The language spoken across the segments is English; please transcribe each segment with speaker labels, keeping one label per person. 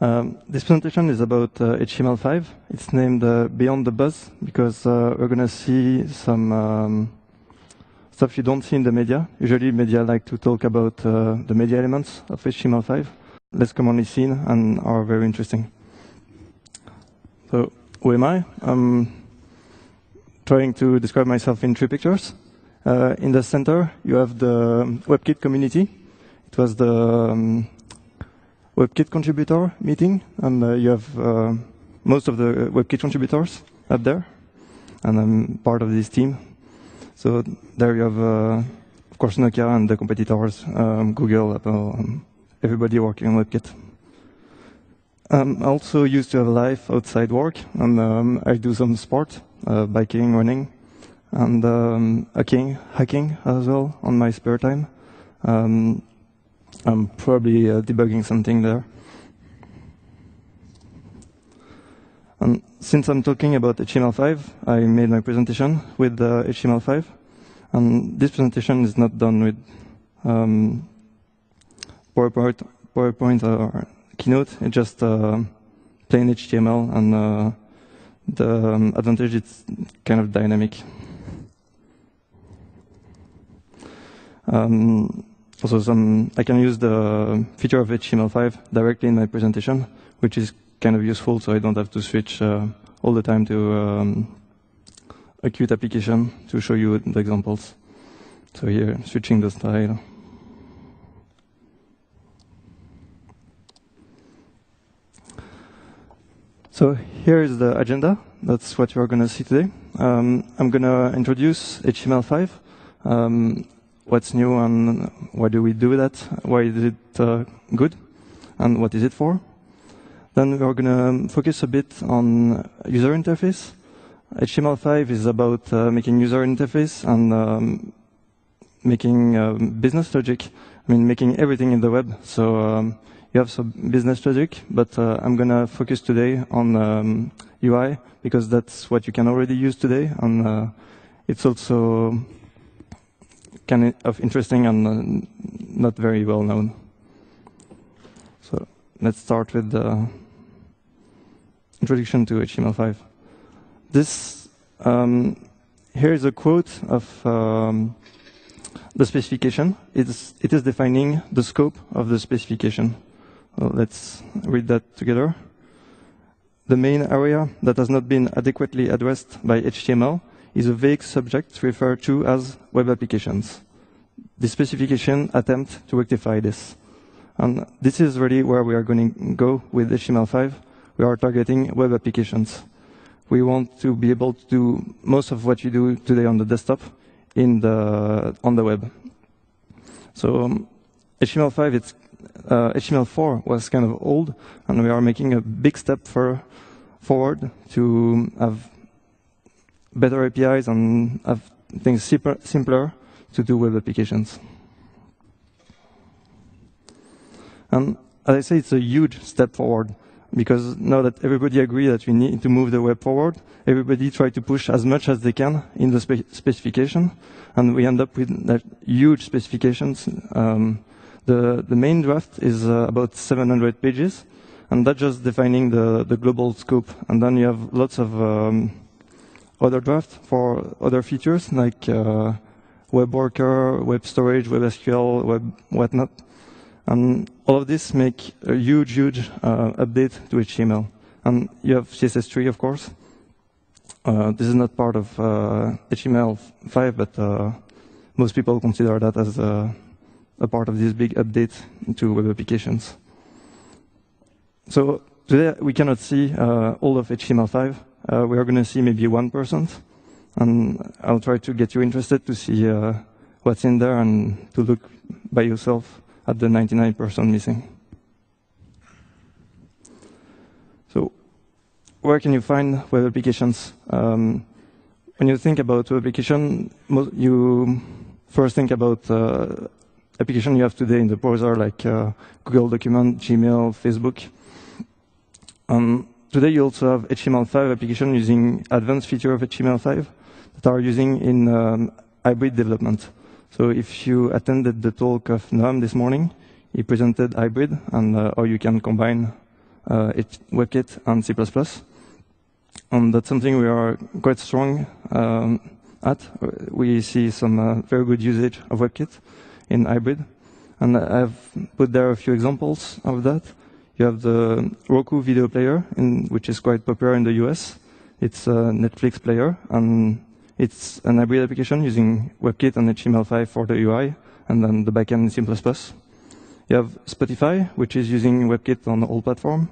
Speaker 1: This presentation is about HTML5. It's named Beyond the Buzz because we're going to see some stuff you don't see in the media. Usually media like to talk about the media elements of HTML5, less commonly seen and are very interesting. So who am I? I'm trying to describe myself in 3 pictures. In the center, you have the WebKit community. It was the WebKit contributor meeting, and you have most of the WebKit contributors up there, and I'm part of this team. So there you have, of course, Nokia and the competitors, Google, Apple, everybody working on WebKit. I also used to have a life outside work, and I do some sport, biking, running, and hacking as well on my spare time. I'm probably debugging something there. And since I'm talking about HTML5, I made my presentation with HTML5. And this presentation is not done with PowerPoint or Keynote. It's just plain HTML, and the advantage is kind of dynamic. Also, I can use the feature of HTML5 directly in my presentation, which is kind of useful, so I don't have to switch all the time to a Qt application to show you the examples. So here, switching the style. So here is the agenda. That's what you're going to see today. I'm going to introduce HTML5. What's new and why do we do that? Why is it good? And what is it for? Then we're going to focus a bit on user interface. HTML5 is about making user interface and making business logic. I mean, making everything in the web. So you have some business logic, but I'm going to focus today on UI because that's what you can already use today. And it's also kind of interesting and not very well known. So let's start with the introduction to HTML5. This here is a quote of the specification. It is defining the scope of the specification. So let's read that together. The main area that has not been adequately addressed by HTML is a vague subject referred to as web applications. The specification attempts to rectify this. And this is really where we are going to go with HTML5. We are targeting web applications. We want to be able to do most of what you do today on the desktop on the web. So HTML5, HTML4 was kind of old, and we are making a big step forward to have better APIs and have things simpler to do web applications. And as I say, it's a huge step forward because now that everybody agrees that we need to move the web forward, everybody tries to push as much as they can in the specification, and we end up with that huge specifications. The main draft is about 700 pages, and that's just defining the global scope. And then you have lots of other drafts for other features like web worker, web storage, web SQL, web whatnot. And all of this make a huge update to HTML. And you have CSS3, of course. This is not part of HTML5, but most people consider that as a part of this big update to web applications. So today we cannot see all of HTML5. We are going to see maybe 1%. And I'll try to get you interested to see what's in there and to look by yourself at the 99% missing. So where can you find web applications? When you think about web application, you first think about application you have today in the browser, like Google Document, Gmail, Facebook. Today you also have HTML5 application using advanced feature of HTML5 that are using in hybrid development. So if you attended the talk of Noam this morning, he presented hybrid and how you can combine WebKit and C++. And that's something we are quite strong at. We see some very good usage of WebKit in hybrid. And I've put there a few examples of that. You have the Roku video player, which is quite popular in the US. It's a Netflix player, and it's an hybrid application using WebKit and HTML5 for the UI, and then the backend in C++. You have Spotify, which is using WebKit on all platforms.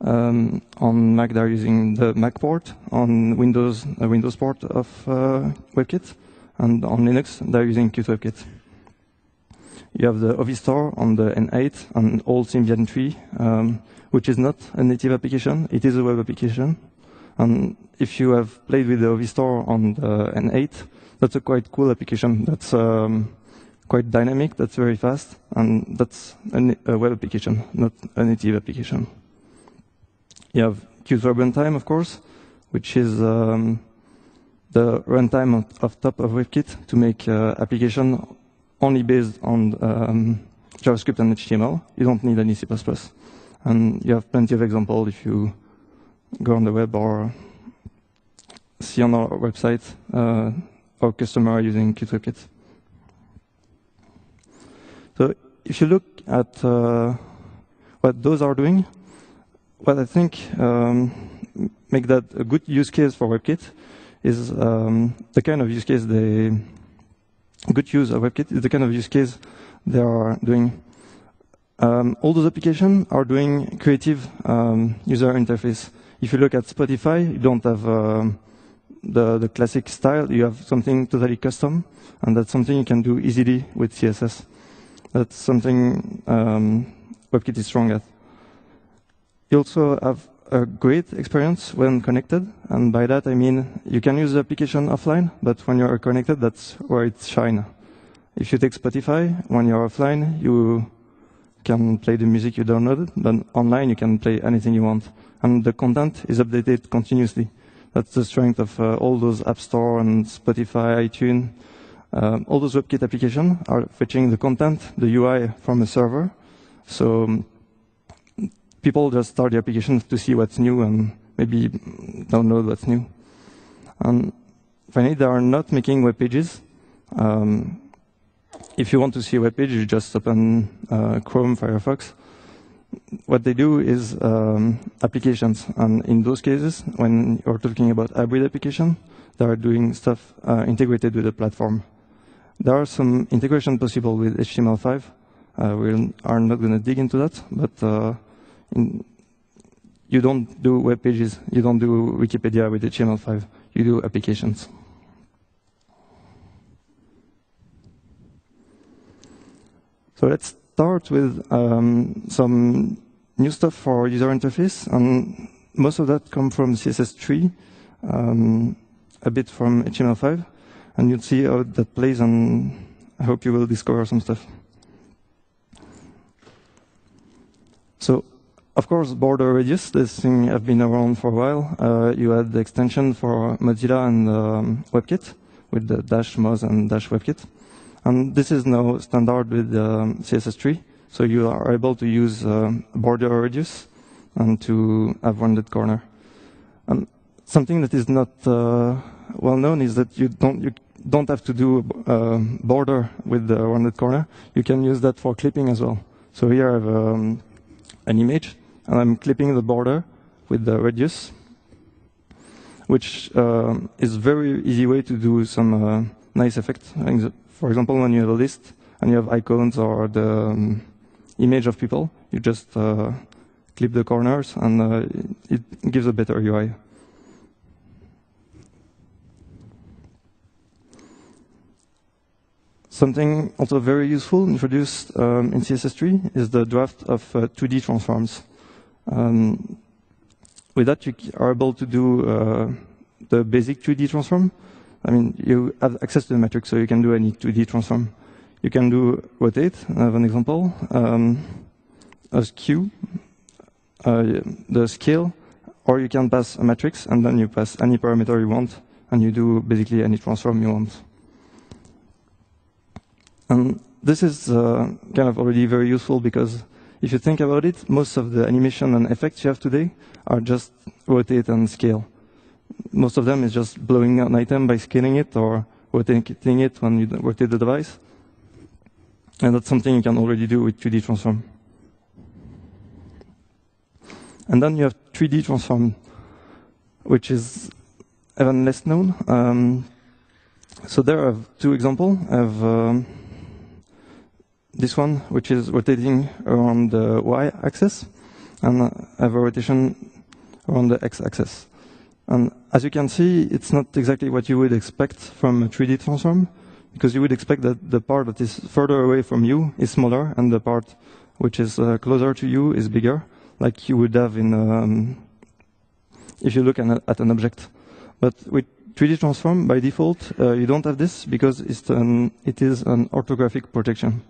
Speaker 1: On Mac, they're using the Mac port. On Windows, a Windows port of WebKit. And on Linux, they're using QtWebKit. You have the Office Store on the N8 and old Symbian 3, which is not a native application. It is a web application. And if you have played with the Office Store on the N8, that's a quite cool application. That's quite dynamic, that's very fast, and that's a web application, not a native application. You have Qt runtime, of course, which is the runtime of top of WebKit to make application only based on JavaScript and HTML. You don't need any C++. And you have plenty of examples if you go on the web or see on our website our customer using QtWebKit. So if you look at what those are doing, what I think make that a good use case for WebKit is the kind of use case good use of WebKit is the kind of use case they are doing. All those applications are doing creative user interface. If you look at Spotify, you don't have the classic style. You have something totally custom, and that's something you can do easily with CSS. That's something WebKit is strong at. You also have a great experience when connected, and by that I mean you can use the application offline, but when you're connected, that's where it shines. If you take Spotify, when you're offline, you can play the music you downloaded, but online you can play anything you want. And the content is updated continuously. That's the strength of all those App Store and Spotify, iTunes. All those WebKit applications are fetching the content, the UI from a server. So people just start the application to see what's new and maybe download what's new. And finally, they are not making web pages. If you want to see a web page, you just open Chrome, Firefox. What they do is applications. And in those cases, when you're talking about hybrid application, they are doing stuff integrated with the platform. There are some integration possible with HTML5. We are not going to dig into that, but you don't do web pages. You don't do Wikipedia with HTML5. You do applications. So let's start with some new stuff for user interface, and most of that comes from CSS3, a bit from HTML5, and you'll see how that plays, and I hope you will discover some stuff. So, of course, border radius, this thing has been around for a while. You had the extension for Mozilla and WebKit with the -moz and -WebKit. And this is now standard with CSS3. So you are able to use border radius and to have rounded corner. And something that is not well known is that you don't have to do border with the rounded corner. You can use that for clipping as well. So here I have an image, and I'm clipping the border with the radius, which is a very easy way to do some nice effects. For example, when you have a list and you have icons or the image of people, you just clip the corners, and it gives a better UI. Something also very useful introduced in CSS3 is the draft of 2D transforms. With that, you are able to do the basic 2D transform. I mean, you have access to the metric, so you can do any 2D transform. You can do rotate. I have an example. A skew, the scale, or you can pass a matrix, and then you pass any parameter you want, and you do basically any transform you want. And this is kind of already very useful, because if you think about it, most of the animation and effects you have today are just rotate and scale. Most of them is just blowing an item by scaling it or rotating it when you rotate the device. And that's something you can already do with 3D transform. And then you have 3D transform, which is even less known. So there I have two examples. I have this one, which is rotating around the y-axis, and I have a rotation around the x-axis. And as you can see, it's not exactly what you would expect from a 3D transform, because you would expect that the part that is further away from you is smaller, and the part which is closer to you is bigger, like you would have in if you look at an object. But with 3D transform, by default, you don't have this because it is an orthographic projection.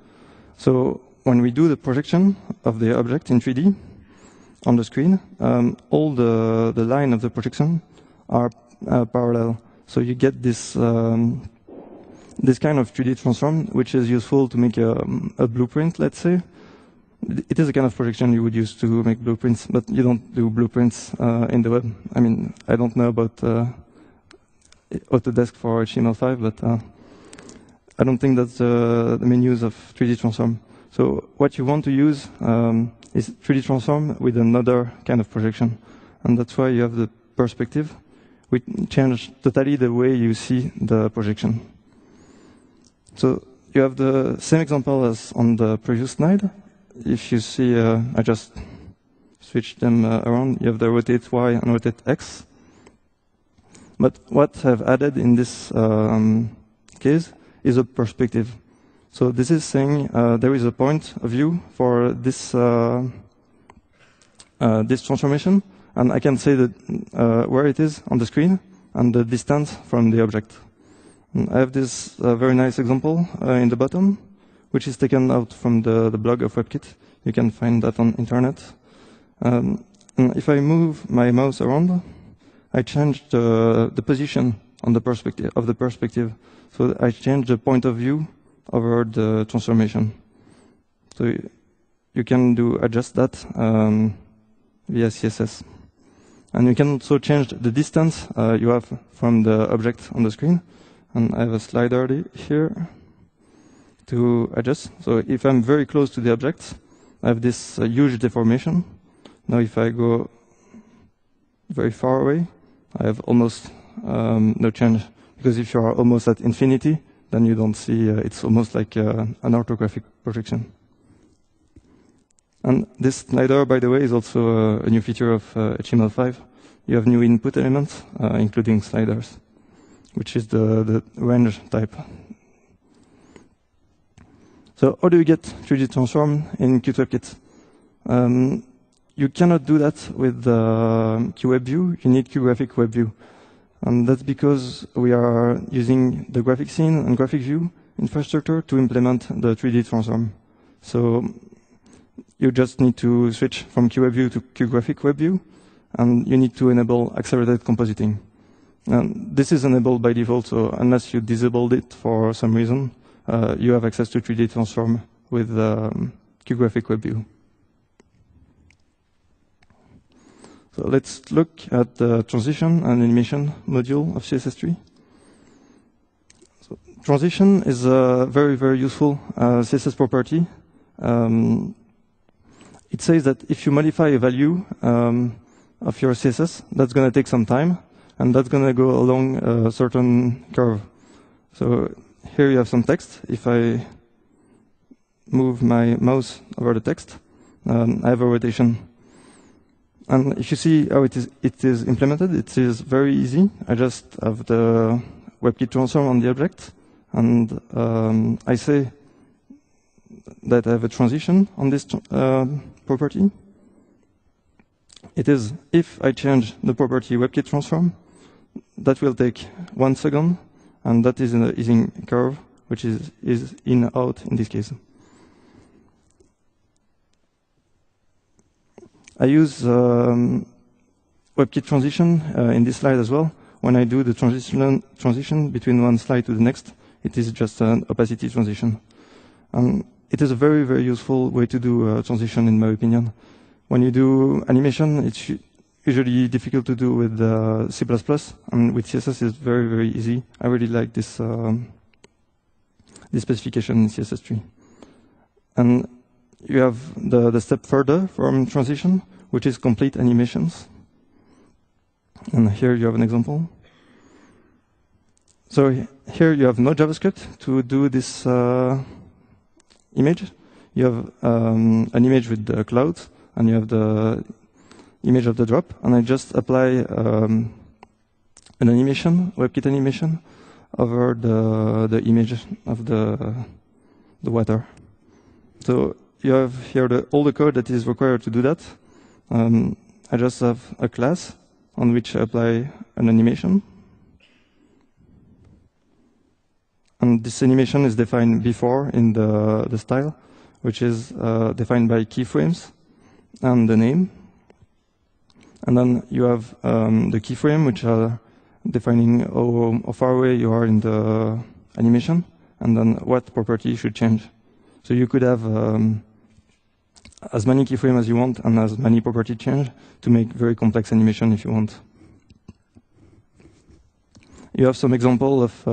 Speaker 1: So when we do the projection of the object in 3D on the screen, all the line of the projection are parallel. So you get this this kind of 3D transform, which is useful to make a blueprint, let's say. It is a kind of projection you would use to make blueprints, but you don't do blueprints in the web. I mean, I don't know about Autodesk for HTML5, but I don't think that's the main use of 3D transform. So what you want to use is 3D transform with another kind of projection. And that's why you have the perspective, which changes totally the way you see the projection. So you have the same example as on the previous slide. If you see, I just switched them around. You have the rotate Y and rotate X. But what I've added in this case is a perspective. So this is saying there is a point of view for this this transformation, and I can say that where it is on the screen and the distance from the object. And I have this very nice example in the bottom, which is taken out from the blog of WebKit. You can find that on internet. And if I move my mouse around, I change the position on the perspective. So I change the point of view over the transformation. So you can adjust that via CSS. And you can also change the distance you have from the object on the screen. And I have a slider here to adjust. So if I'm very close to the object, I have this huge deformation. Now if I go very far away, I have almost no change. Because if you are almost at infinity, then you don't see, it's almost like an orthographic projection. And this slider, by the way, is also a new feature of HTML5. You have new input elements, including sliders, which is the range type. So how do you get 3D transform in QtWebKit? You cannot do that with QWebView. You need QGraphicWebView. And that's because we are using the graphic scene and graphic view infrastructure to implement the 3D transform. So you just need to switch from QWebView to QGraphicWebView, and you need to enable accelerated compositing. And this is enabled by default, so unless you disabled it for some reason, you have access to 3D transform with QGraphicWebView. So let's look at the transition and animation module of CSS3. So transition is a very, very useful CSS property. It says that if you modify a value of your CSS, that's going to take some time, and that's going to go along a certain curve. So here you have some text. If I move my mouse over the text, I have a rotation. And if you see how it is implemented, it is very easy. I just have the WebKit transform on the object, and I say that I have a transition on this property. It is if I change the property WebKit transform, that will take 1 second, and that is in the easing curve, which is in out in this case. I use WebKit transition in this slide as well. When I do the transition between one slide to the next, it is just an opacity transition. it is a very, very useful way to do transition, in my opinion. When you do animation, it's usually difficult to do with C++, and with CSS it's very, very easy. I really like this, this specification in CSS3. And you have the step further from transition, which is complete animations. And here you have an example. So here you have no JavaScript to do this image. You have an image with the clouds, and you have the image of the drop. And I just apply an animation, WebKit animation, over the image of the water. So you have here all the code that is required to do that. I just have a class on which I apply an animation. And this animation is defined before in the style, which is defined by keyframes and the name. And then you have the keyframe, which are defining how far away you are in the animation, and then what property you should change. So you could have as many keyframes as you want and as many property change to make very complex animation if you want. You have some example of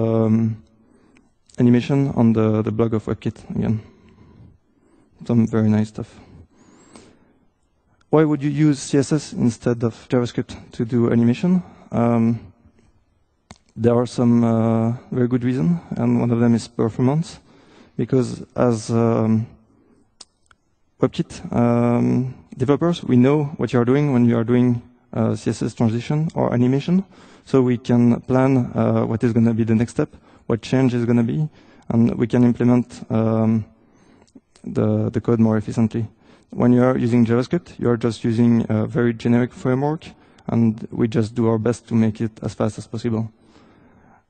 Speaker 1: animation on the blog of WebKit again. Some very nice stuff. Why would you use CSS instead of JavaScript to do animation? There are some very good reasons, and one of them is performance. Because as WebKit developers, we know what you are doing when you are doing CSS transition or animation. So we can plan what is going to be the next step, what change is going to be, and we can implement the code more efficiently. When you are using JavaScript, you are just using a very generic framework, and we just do our best to make it as fast as possible.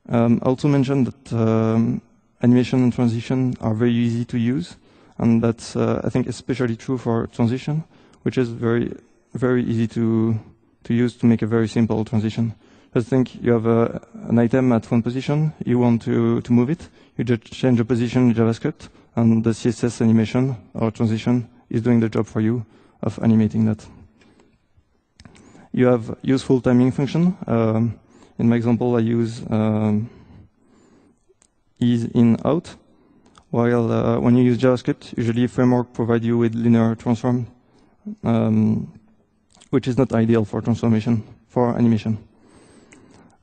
Speaker 1: I also mentioned that animation and transition are very easy to use, and that's, I think, especially true for transition, which is very, very easy to use to make a very simple transition. Just think you have an item at one position, you want to move it, you just change the position in JavaScript, and the CSS animation or transition is doing the job for you of animating that. You have useful timing function. In my example, I use is in out, while when you use JavaScript, usually framework provide you with linear transform, which is not ideal for transformation, for animation.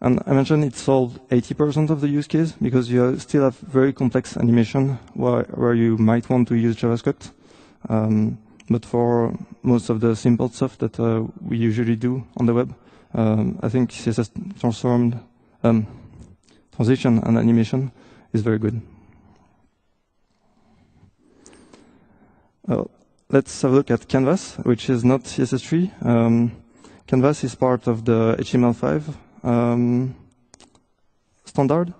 Speaker 1: And I mentioned it solved 80% of the use case because you still have very complex animation where you might want to use JavaScript. But for most of the simple stuff that we usually do on the web, I think CSS transformed transition and animation is very good. Let's have a look at Canvas, which is not CSS3. Canvas is part of the HTML5 standard.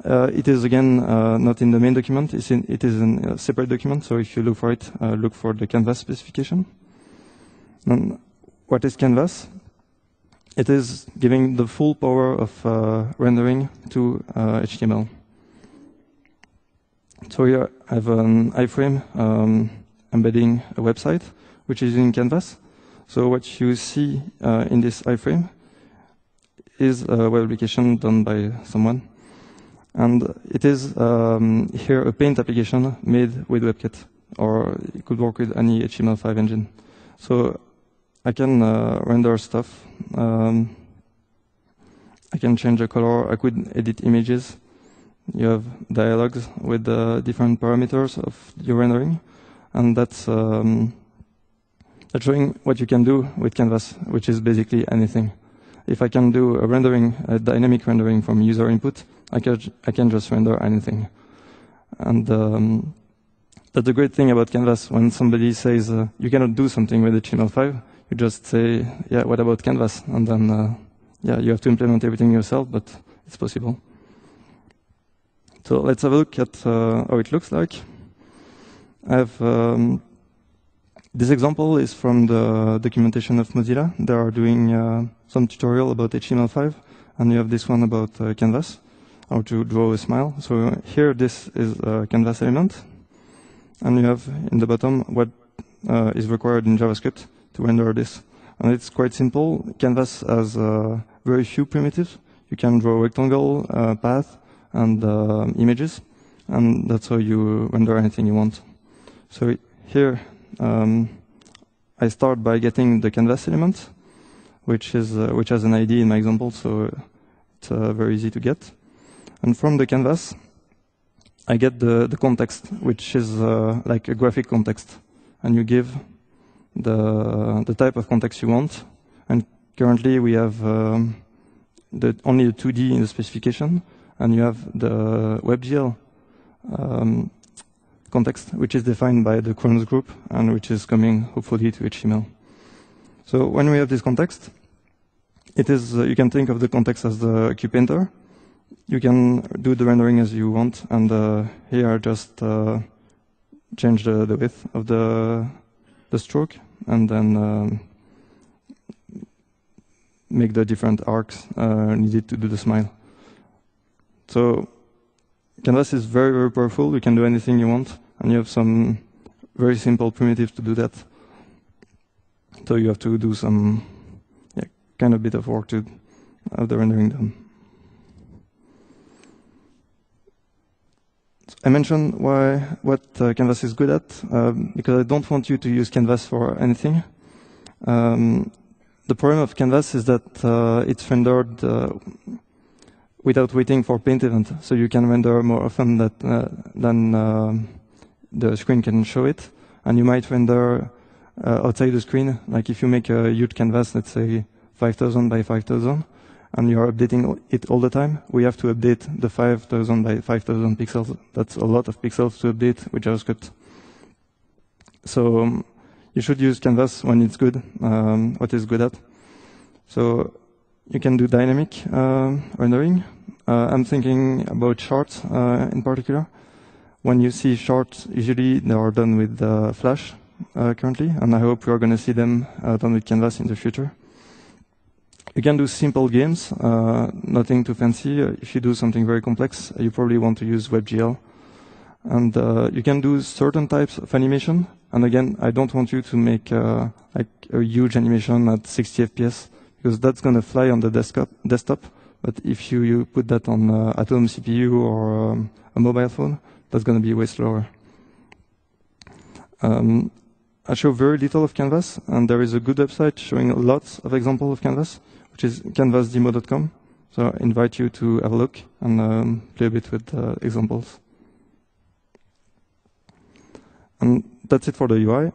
Speaker 1: It is again not in the main document. It is in a separate document. So if you look for it, look for the Canvas specification. And what is Canvas? It is giving the full power of rendering to HTML. So here I have an iframe embedding a website, which is in Canvas. So what you see in this iframe is a web application done by someone. And it is here a paint application made with WebKit, or it could work with any HTML5 engine. So I can render stuff. I can change the color. I could edit images. You have dialogues with different parameters of your rendering. And that's showing what you can do with Canvas, which is basically anything. If I can do a rendering, a dynamic rendering from user input, I can just render anything. And that's the great thing about Canvas. When somebody says you cannot do something with HTML5, you just say, yeah, what about Canvas? And then, yeah, you have to implement everything yourself, but it's possible. So let's have a look at how it looks like. I have this example is from the documentation of Mozilla. They are doing some tutorial about HTML5, and you have this one about Canvas, how to draw a smile. So here, this is a Canvas element. and you have in the bottom what is required in JavaScript to render this. And it's quite simple. Canvas has very few primitives. You can draw a rectangle, path, and images, and that's how you render anything you want. So here, I start by getting the canvas element, which has an ID in my example, so it's very easy to get. And from the canvas, I get the context, which is like a graphic context, and you give the type of context you want. And currently we have only the 2D in the specification, and you have the WebGL context, which is defined by the Cronus group, and which is coming hopefully to HTML. So when we have this context, it is you can think of the context as the QPainter. You can do the rendering as you want, and here I just change the width of the stroke, and then make the different arcs needed to do the smile. So Canvas is very, very powerful. You can do anything you want, and you have some very simple primitives to do that. So you have to do some kind of bit of work to have the rendering done. I mentioned what Canvas is good at, because I don't want you to use Canvas for anything. The problem of Canvas is that it's rendered without waiting for paint event, so you can render more often than the screen can show it, and you might render outside the screen. Like if you make a huge canvas, let's say 5,000 by 5,000, and you're updating it all the time, we have to update the 5,000 by 5,000 pixels. That's a lot of pixels to update with JavaScript. So you should use Canvas when it's good, what it's good at. So you can do dynamic rendering. I'm thinking about charts in particular. When you see charts, usually they are done with Flash currently, and I hope you're going to see them done with Canvas in the future. You can do simple games, nothing too fancy. If you do something very complex, you probably want to use WebGL. And you can do certain types of animation. And again, I don't want you to make like a huge animation at 60 FPS, because that's going to fly on the desktop. But if you put that on at home CPU or a mobile phone, that's going to be way slower. I show very little of Canvas, and there is a good website showing lots of examples of Canvas, which is canvasdemo.com. So I invite you to have a look and play a bit with examples. And that's it for the UI.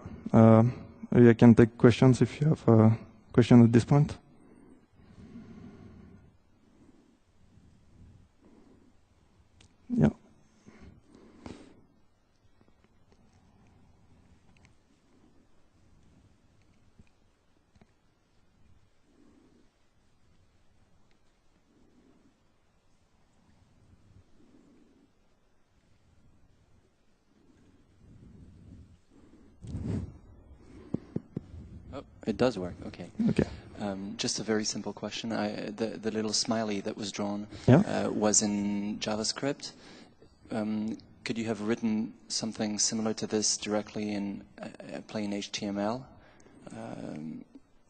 Speaker 1: Maybe I can take questions if you have a question at this point. Yeah.
Speaker 2: Oh, it does work. Okay.
Speaker 1: Okay.
Speaker 2: Just a very simple question. The little smiley that was drawn was in JavaScript. Could you have written something similar to this directly in plain HTML?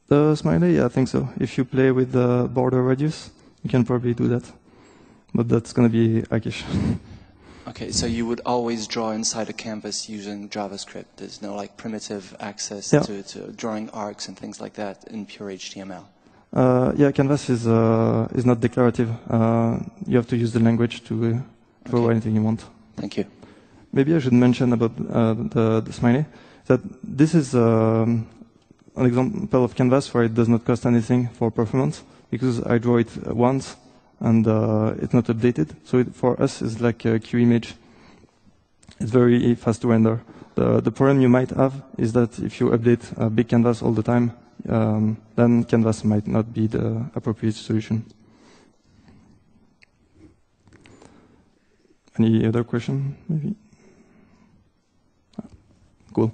Speaker 1: The smiley, yeah, I think so. If you play with the border radius, you can probably do that. But that's going to be hackish.
Speaker 2: Okay, so you would always draw inside a canvas using JavaScript. There's no like primitive access to drawing arcs and things like that in pure HTML.
Speaker 1: Yeah, Canvas is not declarative. You have to use the language to draw anything you want.
Speaker 2: Thank you.
Speaker 1: Maybe I should mention about the smiley, that this is an example of Canvas where it does not cost anything for performance, because I draw it once and it's not updated. So for us, it's like a Q image. It's very fast to render. The problem you might have is that if you update a big canvas all the time, then Canvas might not be the appropriate solution. Any other question, maybe? Cool.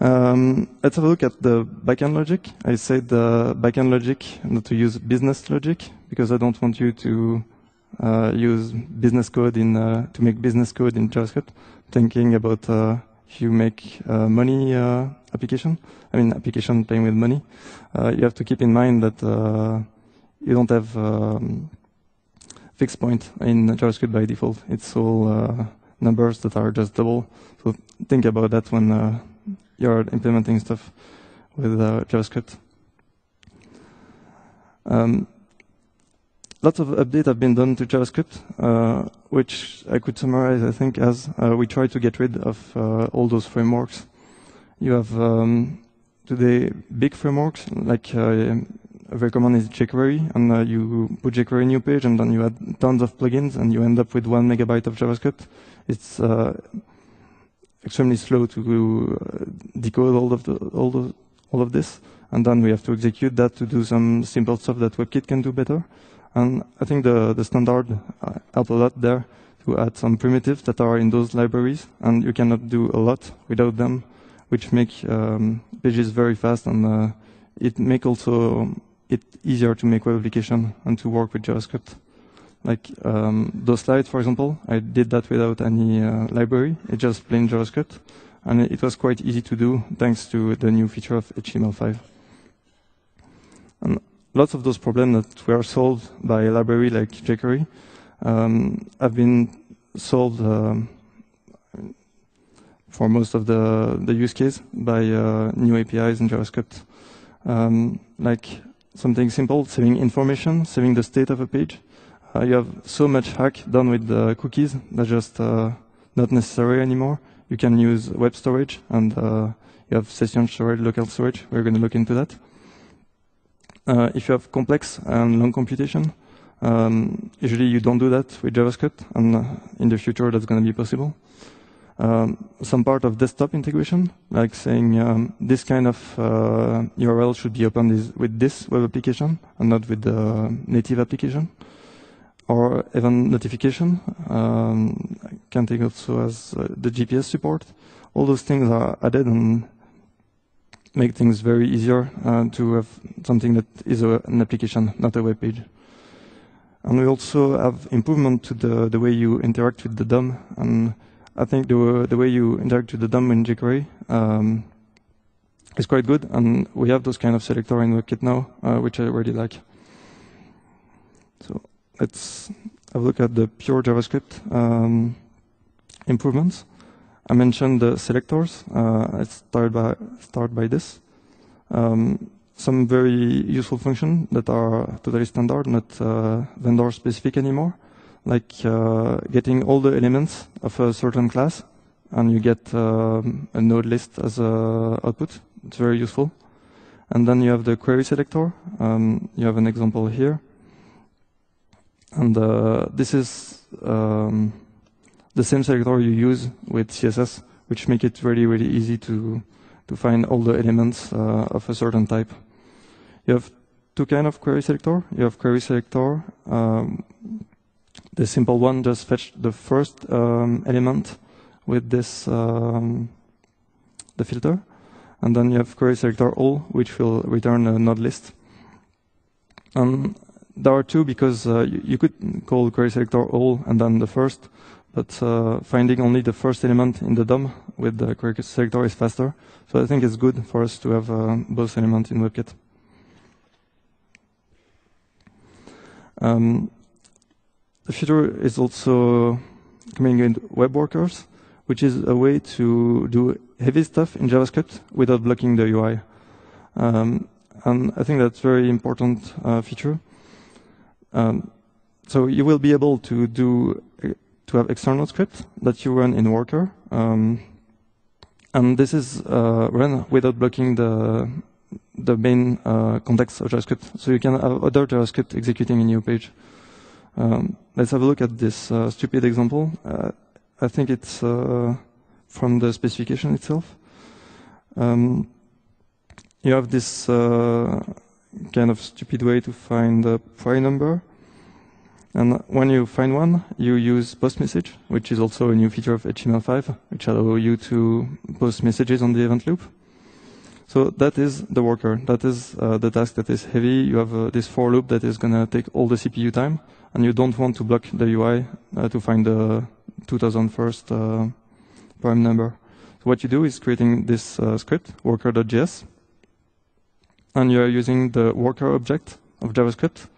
Speaker 1: Let's have a look at the backend logic. I said the backend logic, not to use business logic, because I don't want you to use business code to make business code in JavaScript. Thinking about if you make money application, I mean application paying with money, you have to keep in mind that you don't have fixed point in JavaScript by default. It's all numbers that are just double. So think about that when you're implementing stuff with JavaScript. Lots of updates have been done to JavaScript, which I could summarize, I think, as we try to get rid of all those frameworks. You have today big frameworks, like a very common is jQuery, and you put jQuery in your page, and then you add tons of plugins, and you end up with 1 megabyte of JavaScript. It's extremely slow to decode all of this, and then we have to execute that to do some simple stuff that WebKit can do better. And I think the standard help a lot there to add some primitives that are in those libraries, and you cannot do a lot without them, which make pages very fast, and it make also it easier to make web application and to work with JavaScript. Like those slides, for example, I did that without any library. It's just plain JavaScript, and it was quite easy to do thanks to the new feature of HTML5. And lots of those problems that were solved by a library like jQuery have been solved for most of the use case by new APIs in JavaScript. Like something simple, saving information, saving the state of a page. You have so much hack done with the cookies that's just not necessary anymore. You can use web storage, and you have session storage, local storage. We're going to look into that. If you have complex and long computation, usually you don't do that with JavaScript, and in the future that's going to be possible. Some part of desktop integration, like saying this kind of URL should be opened with this web application and not with the native application. Or even notification, can take also as the GPS support. All those things are added and make things very easier to have something that is an application, not a web page. And we also have improvement to the way you interact with the DOM. And I think the way you interact with the DOM in jQuery is quite good. And we have those kind of selector in WebKit now, which I really like. So let's have a look at the pure JavaScript improvements. I mentioned the selectors. Let's start by this. Some very useful functions that are totally standard, not vendor specific anymore, like getting all the elements of a certain class, and you get a node list as a output. It's very useful. And then you have the query selector. You have an example here. And this is the same selector you use with CSS, which make it really, really easy to find all the elements of a certain type. You have two kinds of query selector. You have query selector. The simple one just fetch the first element with this the filter, and then you have query selector all, which will return a node list. There are two because you could call query selector all and then the first, but finding only the first element in the DOM with the query selector is faster. So I think it's good for us to have both elements in WebKit. The feature is also coming in web workers, which is a way to do heavy stuff in JavaScript without blocking the UI. And I think that's a very important feature. So you will be able to have external script that you run in worker, and this is run without blocking the main context of JavaScript. So you can have other JavaScript executing in your page. Let's have a look at this stupid example. I think it's from the specification itself. You have this kind of stupid way to find the prime number. And when you find one, you use post message, which is also a new feature of HTML5, which allows you to post messages on the event loop. So that is the worker. That is the task that is heavy. You have this for loop that is going to take all the CPU time, and you don't want to block the UI to find the 2001st prime number. So what you do is creating this script, worker.js, and you are using the worker object of JavaScript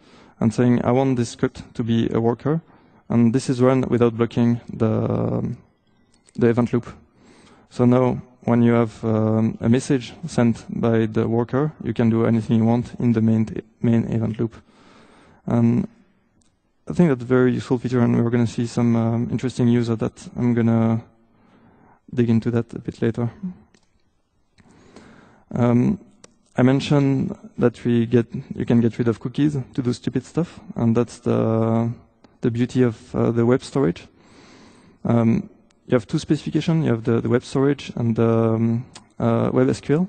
Speaker 1: and saying, I want this script to be a worker, and this is run without blocking the event loop. So now, when you have a message sent by the worker, you can do anything you want in the main event loop. And I think that's a very useful feature, and we're going to see some interesting use of that. I'm going to dig into that a bit later. I mentioned that you can get rid of cookies to do stupid stuff, and that's the beauty of the web storage. You have two specifications. You have the web storage and the web SQL.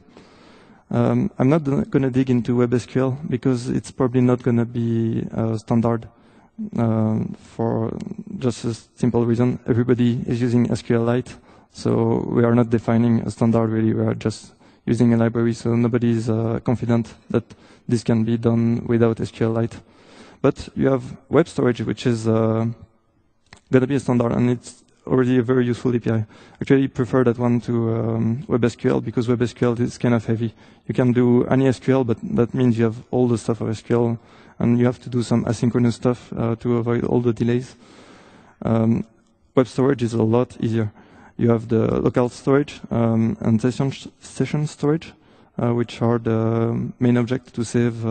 Speaker 1: I'm not going to dig into web SQL because it's probably not going to be standard for just a simple reason. Everybody is using SQLite, so we are not defining a standard really. We are just using a library, so nobody is confident that this can be done without SQLite. But you have web storage, which is going to be a standard, and it's already a very useful API. I actually prefer that one to WebSQL because WebSQL is kind of heavy. You can do any SQL, but that means you have all the stuff of SQL, and you have to do some asynchronous stuff to avoid all the delays. Web storage is a lot easier. You have the local storage and session storage, which are the main object to save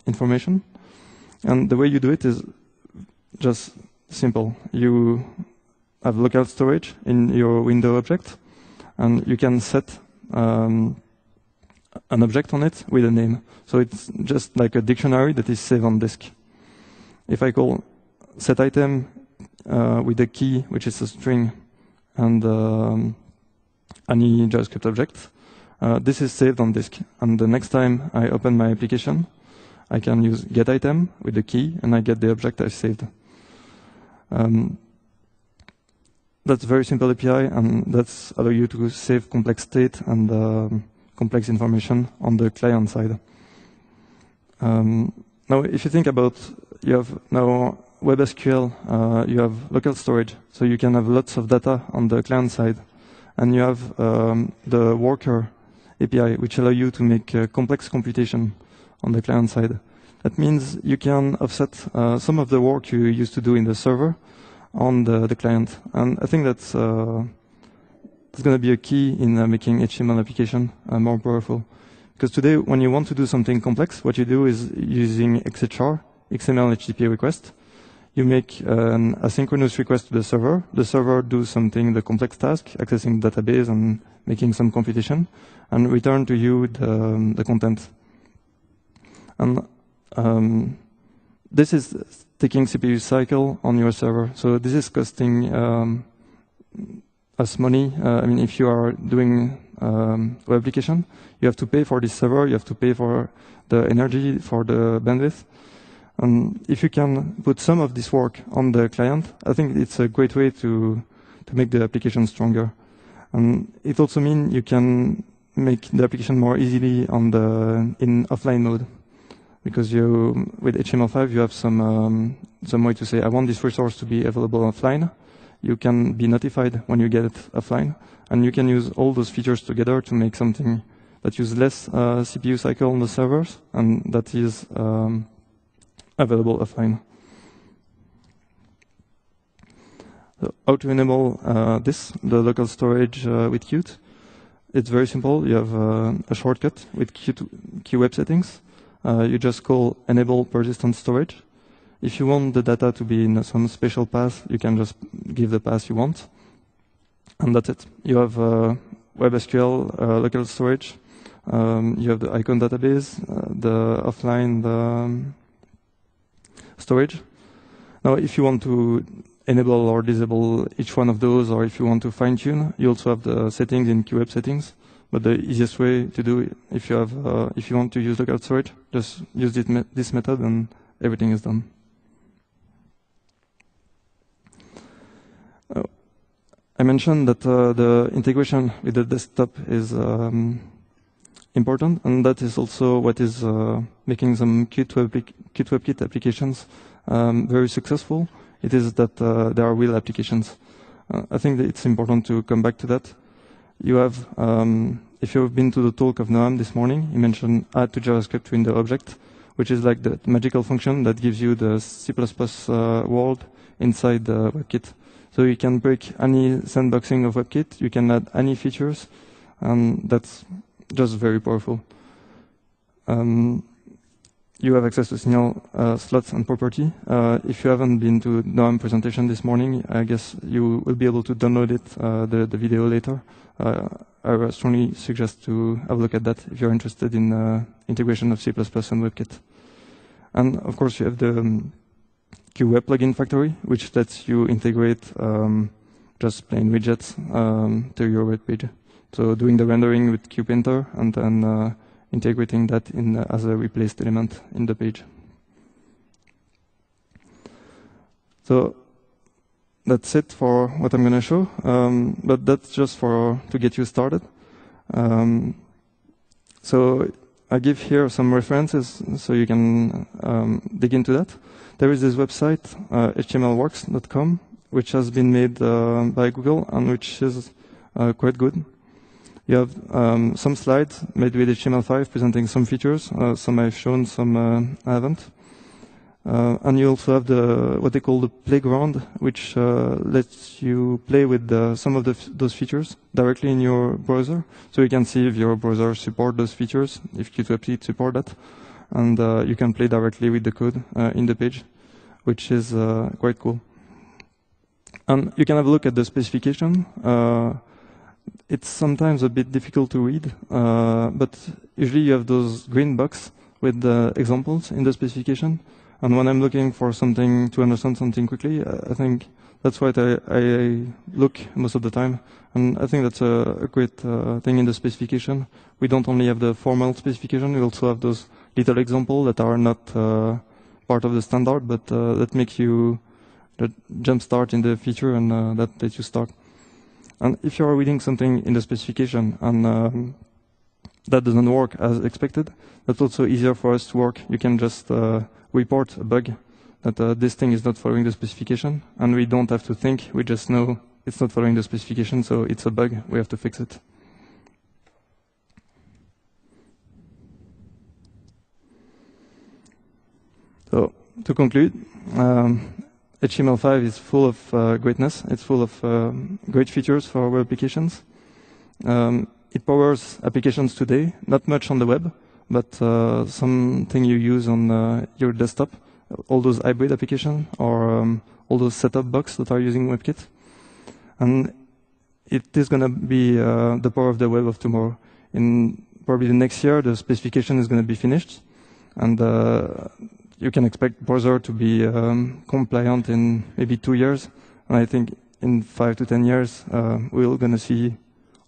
Speaker 1: information. And the way you do it is just simple. You have local storage in your window object, and you can set an object on it with a name. So it's just like a dictionary that is saved on disk. If I call setItem with a key, which is a string, and any JavaScript object, this is saved on disk. And the next time I open my application, I can use getItem with the key, and I get the object I saved. That's a very simple API, and that's allow you to save complex state and complex information on the client side. Now, if you think about, you have now WebSQL, you have local storage, so you can have lots of data on the client side, and you have the worker API, which allow you to make complex computation on the client side. That means you can offset some of the work you used to do in the server on the client. And I think that's going to be a key in making HTML application more powerful. Because today, when you want to do something complex, what you do is using XHR, XML HTTP request. You make an asynchronous request to the server. The server does something, the complex task, accessing the database and making some computation, and return to you the content. And this is taking CPU cycle on your server. So this is costing us money. I mean, if you are doing web application, you have to pay for this server, you have to pay for the energy, for the bandwidth. And if you can put some of this work on the client, I think it's a great way to make the application stronger. And it also means you can make the application more easily in offline mode. Because with HTML5, you have some way to say, I want this resource to be available offline. You can be notified when you get it offline. And you can use all those features together to make something that uses less CPU cycle on the servers, and that is available offline. So how to enable the local storage with Qt? It's very simple. You have a shortcut with QWeb settings. You just call enable persistent storage. If you want the data to be in some special path, you can just give the path you want. And that's it. You have WebSQL local storage. You have the icon database, the offline storage. Now, if you want to enable or disable each one of those, or if you want to fine-tune, you also have the settings in QWeb settings. But the easiest way to do it, if you want to use local storage, just use this method and everything is done. I mentioned that the integration with the desktop is important, and that is also what is making some QtWebKit applications very successful. It is that they are real applications. I think that it's important to come back to that. you have, if you've been to the talk of Noam this morning, he mentioned add to JavaScript window object, which is like the magical function that gives you the C++ world inside the WebKit. So you can break any sandboxing of WebKit, you can add any features, and that's just very powerful. You have access to signal slots and property. If you haven't been to Noam's presentation this morning, I guess you will be able to download it, the video later. I would strongly suggest to have a look at that if you're interested in integration of C++ and WebKit. And of course, you have the QWeb plugin factory, which lets you integrate just plain widgets to your web page. So doing the rendering with QPainter and then integrating that in as a replaced element in the page. So that's it for what I'm going to show, but that's just to get you started. So I give here some references so you can dig into that. There is this website, htmlworks.com, which has been made by Google and which is quite good. You have some slides made with HTML5 presenting some features. Some I've shown, some I haven't. And you also have what they call the playground, which lets you play with some of those features directly in your browser. So you can see if your browser supports those features, if QtWebKit supports that. And you can play directly with the code in the page, which is quite cool. And you can have a look at the specification. It's sometimes a bit difficult to read, but usually you have those green box with the examples in the specification. And when I'm looking for something to understand something quickly, I think that's what I look most of the time. And I think that's a great thing in the specification. We don't only have the formal specification, we also have those little examples that are not part of the standard, but that make you jump start in the feature and that lets you start. And if you're reading something in the specification and that doesn't work as expected, that's also easier for us to work. You can just report a bug that this thing is not following the specification, and we don't have to think. We just know it's not following the specification, so it's a bug. We have to fix it. So to conclude, HTML5 is full of greatness. It's full of great features for web applications. It powers applications today, not much on the web, but something you use on your desktop, all those hybrid applications or all those setup boxes that are using WebKit. And it is going to be the power of the web of tomorrow. In probably the next year, the specification is going to be finished, and you can expect browser to be compliant in maybe 2 years. And I think in 5 to 10 years, we're going to see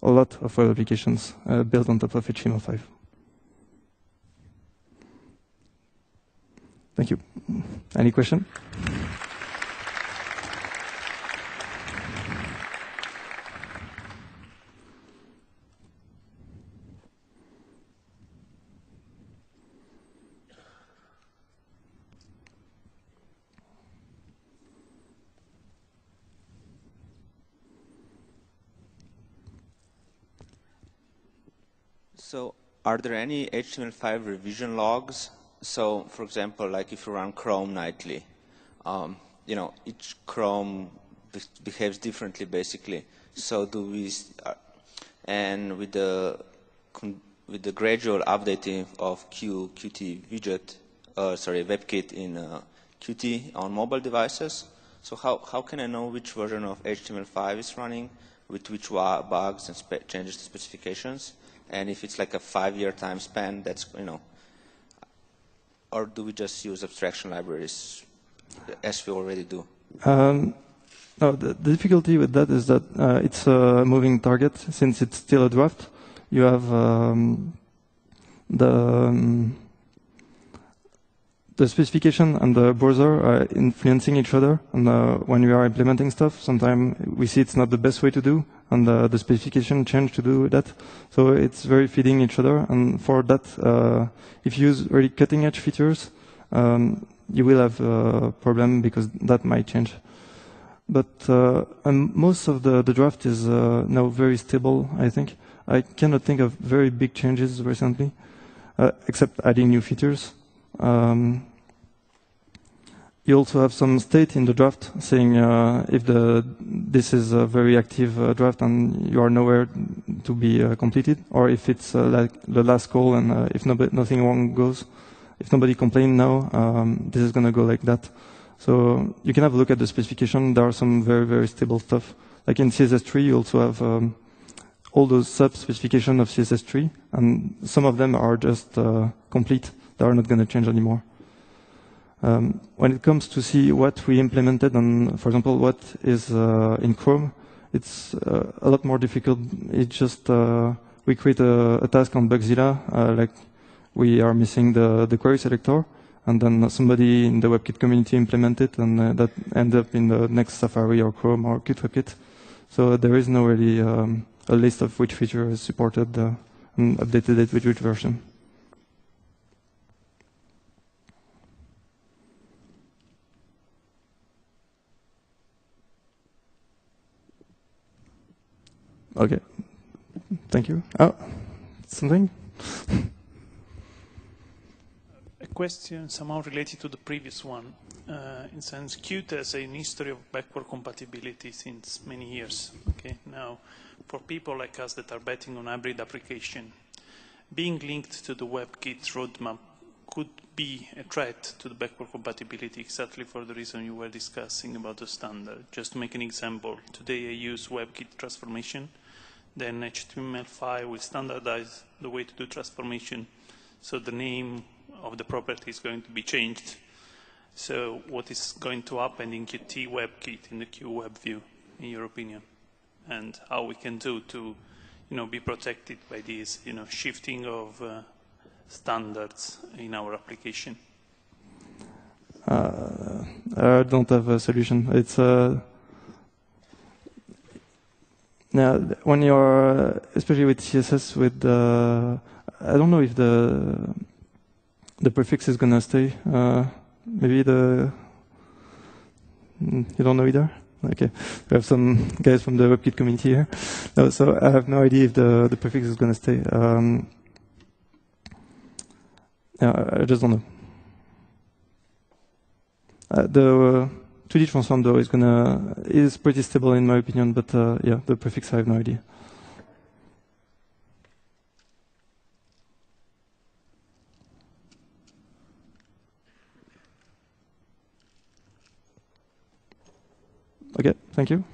Speaker 1: a lot of web applications built on top of HTML5. Thank you. Any question?
Speaker 3: So are there any HTML5 revision logs? So, for example, like if you run Chrome nightly, you know, each Chrome behaves differently, basically. So do we, and with the gradual updating of Qt widget, WebKit in Qt on mobile devices. So how can I know which version of HTML5 is running, with which bugs and changes to specifications? And if it's like a 5-year time span, that's, you know, or do we just use abstraction libraries as we already do?
Speaker 1: No, the difficulty with that is that it's a moving target. Since it's still a draft, you have the specification and the browser are influencing each other. And when we are implementing stuff, sometimes we see it's not the best way to do, and the specification change to do that. So it's very feeding each other. And for that, if you use really cutting edge features, you will have a problem because that might change. but most of the draft is now very stable, I think. I cannot think of very big changes recently, except adding new features. You also have some state in the draft saying if this is a very active draft and you are nowhere to be completed, or if it's like the last call and if nothing wrong goes, if nobody complains now, this is going to go like that. So you can have a look at the specification. There are some very, very stable stuff. Like in CSS3, you also have all those sub-specifications of CSS3, and some of them are just complete. They are not going to change anymore. When it comes to see what we implemented and, for example, what is in Chrome, it's a lot more difficult. It's just we create a task on Bugzilla, like we are missing the query selector, and then somebody in the WebKit community implement it, and that ends up in the next Safari or Chrome or QtWebKit. So there is no really a list of which feature is supported and updated it with which version. Okay, thank you. Oh, something?
Speaker 4: A question somehow related to the previous one. In sense, Qt has a history of backward compatibility since many years. Okay, now for people like us that are betting on hybrid application, being linked to the WebKit roadmap could be a threat to the backward compatibility exactly for the reason you were discussing about the standard. Just to make an example, today I use WebKit transformation, then HTML5 will standardize the way to do transformation, so the name of the property is going to be changed. So what is going to happen in QtWebKit, in the QWeb view, in your opinion? And how we can do to be protected by this shifting of standards in our application?
Speaker 1: I don't have a solution. It's now when you're especially with CSS, with I don't know if the prefix is gonna stay. Maybe you don't know either. Okay, we have some guys from the WebKit community here. No, so I have no idea if the prefix is gonna stay. Yeah, I just don't know. The 2D transform though is pretty stable in my opinion, but yeah, the prefix I have no idea. Okay, thank you.